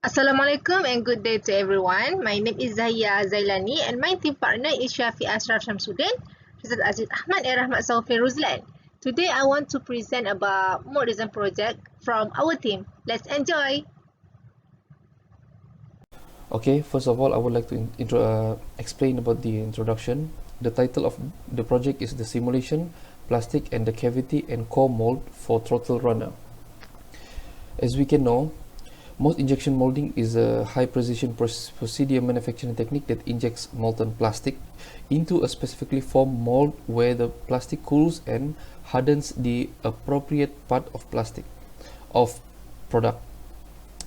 Assalamualaikum and good day to everyone. My name is Zahia Zailani and my team partner is Syafi Ashraf Shamsuddin, Rosidh Aziz Ahmad and Rahmat Saufir Ruzlan. Today I want to present about Mould design project from our team. Let's enjoy! Okay, first of all, I would like to explain about the introduction. The title of the project is the Simulation, Plastic and the Cavity and Core Mold for Throttle Runner. As we can know, most injection molding is a high precision procedure manufacturing technique that injects molten plastic into a specifically formed mold where the plastic cools and hardens the appropriate part of plastic of product.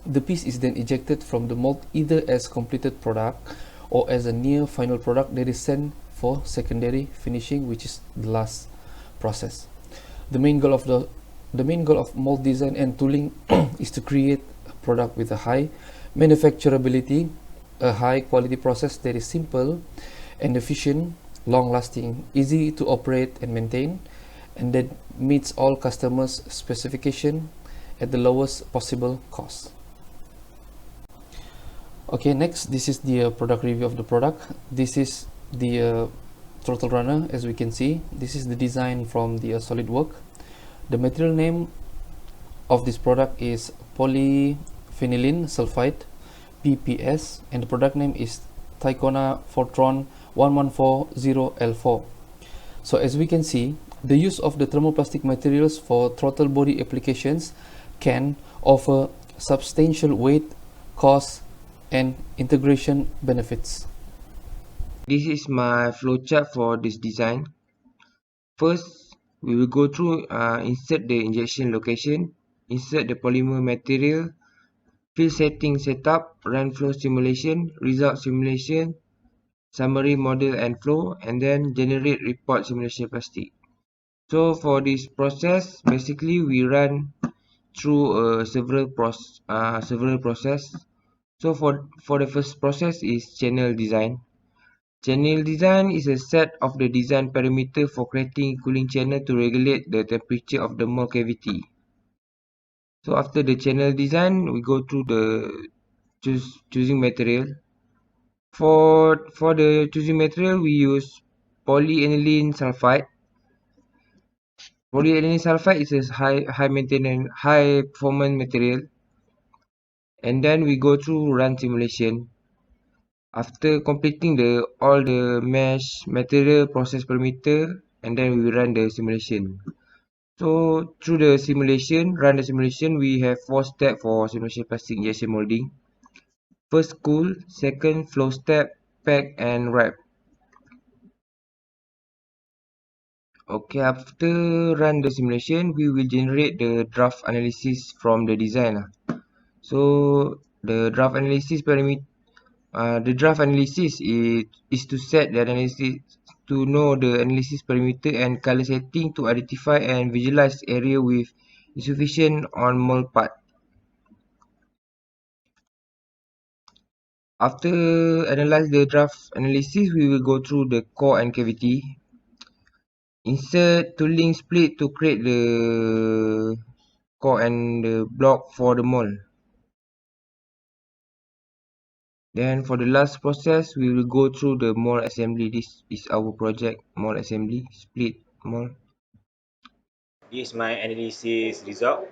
The piece is then ejected from the mold either as completed product or as a near final product that is sent for secondary finishing, which is the last process. The main goal of mold design and tooling is to create a product with a high manufacturability, a high quality process that is simple and efficient, long lasting, easy to operate and maintain, and that meets all customers' specification at the lowest possible cost. Okay, next, this is the product review of the product. This is the Throttle Runner. As we can see, this is the design from the SolidWorks. The material name of this product is polyphenylene sulfide, PPS, and the product name is Ticona Fortron 1140L4. So as we can see, the use of the thermoplastic materials for throttle body applications can offer substantial weight, cost, and integration benefits. This is my flowchart for this design. First, we will go through insert the injection location, insert the polymer material, field setting setup, run flow simulation, result simulation, summary model and flow, and then generate report simulation plastic. So for this process, basically we run through several process. So for the first process is channel design. Channel design is a set of the design parameter for creating cooling channel to regulate the temperature of the mold cavity. So after the channel design, we go through the choosing material. For the choosing material, we use polyaniline sulfide. Polyaniline sulfide is a high maintenance, high performance material. And then we go through run simulation. After completing all the mesh material process parameter, and then we run the simulation. So through the simulation, run the simulation, we have 4 steps for simulation plastic injection molding. First cool, second flow step, pack and wrap. Okay, after run the simulation, we will generate the draft analysis from the design. So the draft analysis parameter. The draft analysis is to set the analysis to know the analysis parameter and color setting to identify and visualize area with insufficient on mold part. After analyze the draft analysis, we will go through the core and cavity. Insert tooling split to create the core and the block for the mold. Then for the last process, we will go through the mold assembly. This is our project, mold assembly, split mold. This is my analysis result.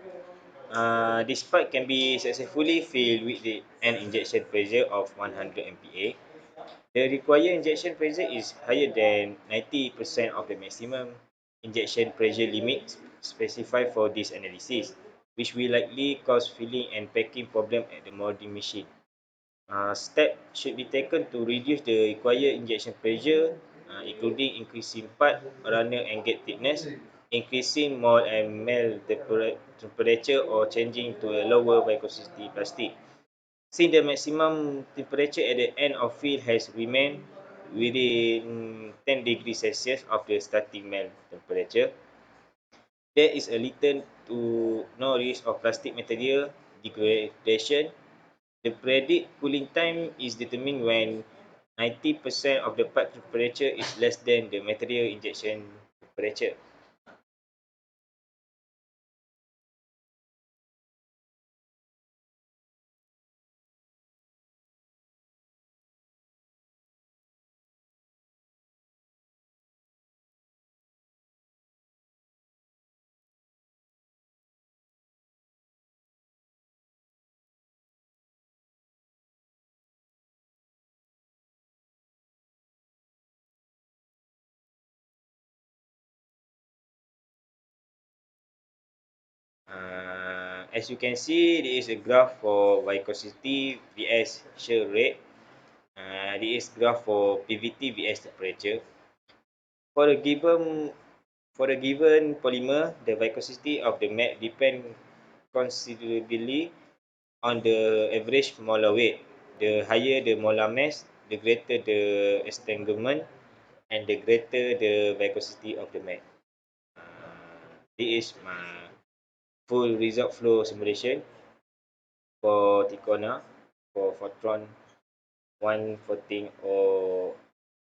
This part can be successfully filled with an injection pressure of 100 MPa. The required injection pressure is higher than 90% of the maximum injection pressure limit specified for this analysis, which will likely cause filling and packing problem at the molding machine. Steps should be taken to reduce the required injection pressure, including increasing part, runner and gate thickness, increasing mold and melt temperature or changing to a lower viscosity plastic. Since the maximum temperature at the end of field has remained within 10 degrees Celsius of the starting melt temperature, there is a little to no risk of plastic material degradation. The predicted cooling time is determined when 90% of the part temperature is less than the material injection temperature. As you can see, there is a graph for viscosity vs shear rate. There is graph for PVT vs temperature. For a given polymer, the viscosity of the mat depends considerably on the average molar weight. The higher the molar mass, the greater the entanglement and the greater the viscosity of the mat. This is my full result flow simulation for Ticona for Fortran 114 or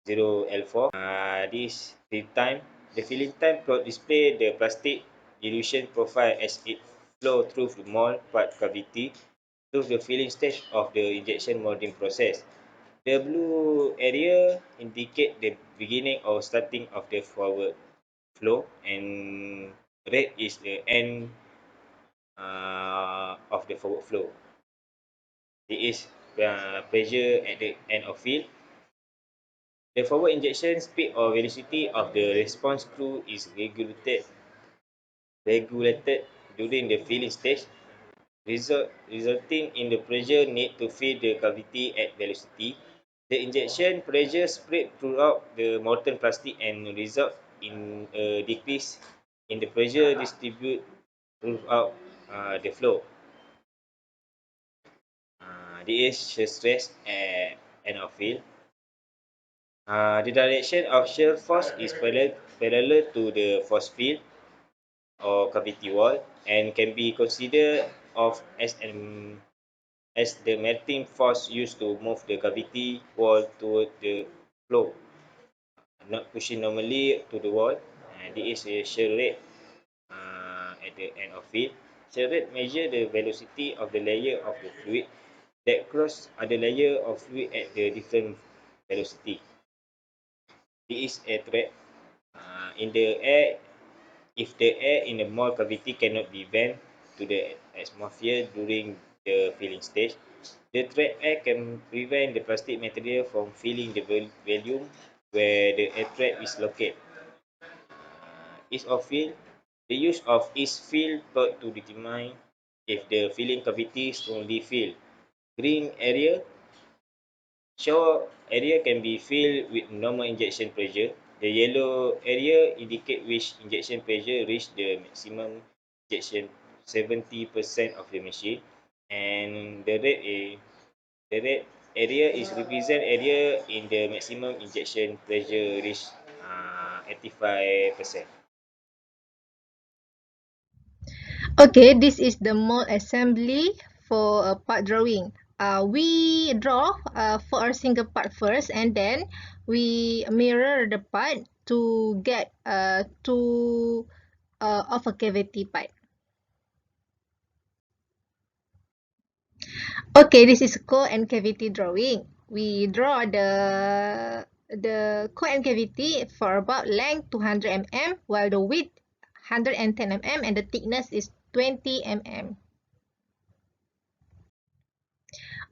0L4. This fill time. The filling time plot display the plastic dilution profile as it flow through the mold part cavity through the filling stage of the injection molding process. The blue area indicate the beginning or starting of the forward flow, and red is the end of the forward flow. It is pressure at the end of field. The forward injection speed or velocity of the response crew is regulated during the filling stage, resulting in the pressure need to fill the cavity at velocity. The injection pressure spread throughout the molten plastic and result in a decrease in the pressure distribute throughout the flow. This is shear stress at end of field. The direction of shear force is parallel to the force field or cavity wall and can be considered of as the melting force used to move the cavity wall toward the flow, not pushing normally to the wall. And this is a shear rate at the end of field. Shear rate measure the velocity of the layer of the fluid that cross other layer of fluid at the different velocity. This is a threat in the air. If the air in the mold cavity cannot be vent to the atmosphere during the filling stage, the trapped air can prevent the plastic material from filling the volume where the air trap is located. Ease of fill. The use of ease fill plot to determine if the filling cavity is strongly filled. Green area. Shower area can be filled with normal injection pressure. The yellow area indicate which injection pressure reach the maximum injection 70% of the machine, and the red area is represent area in the maximum injection pressure reach 85%. Okay, this is the mold assembly for a part drawing. We draw for a single part first, and then we mirror the part to get two of a cavity part. Okay, this is core and cavity drawing. We draw the core and cavity for about length 200 mm, while the width 110 mm and the thickness is 20 mm.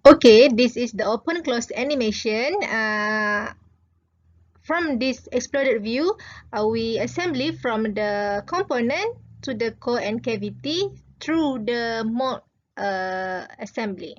Okay, this is the open close animation. From this exploded view, we assembly from the component to the core and cavity through the mold assembly.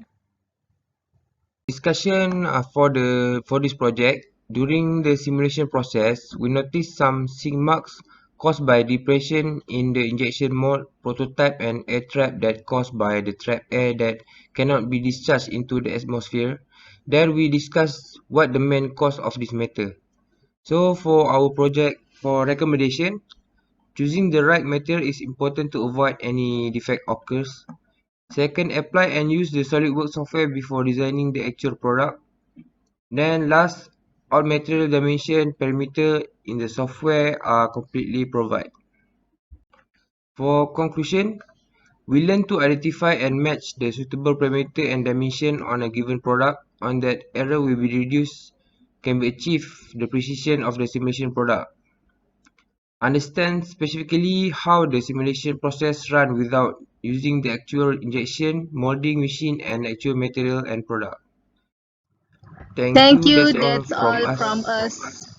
Discussion for this project. During the simulation process, we noticed some sigma marks caused by depression in the injection mold prototype and air trap that caused by the trapped air that cannot be discharged into the atmosphere. There we discussed what the main cause of this matter. So for our project, for recommendation, choosing the right material is important to avoid any defect occurs. Second, apply and use the SolidWorks software before designing the actual product. Then last, all material dimension parameter in the software are completely provided. For conclusion, we learn to identify and match the suitable parameter and dimension on a given product. On that, error will be reduced, can be achieved the precision of the simulation product. Understand specifically how the simulation process runs without using the actual injection molding machine and actual material and product. Thank Thank you. you. That's all That's from all from us. us.